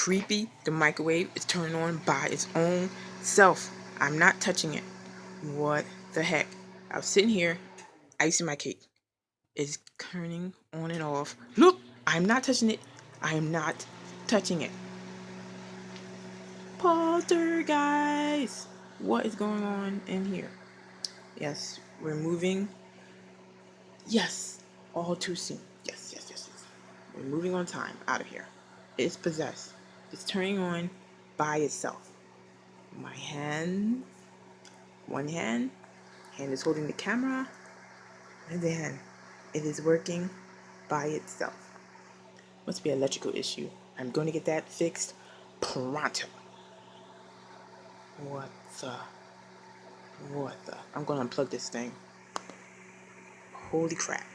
Creepy, the microwave is turning on by its own self. I'm not touching it. What the heck? I was sitting here, icing my cake. It's turning on and off. Look, I'm not touching it. I am not touching it. Poltergeist! What is going on in here? Yes, we're moving. Yes, all too soon. Yes. We're moving on time out of here. It's possessed. It's turning on by itself. My hand, one hand is holding the camera, and then it is working by itself. Must be an electrical issue. I'm going to get that fixed pronto. What the? I'm going to unplug this thing. Holy crap.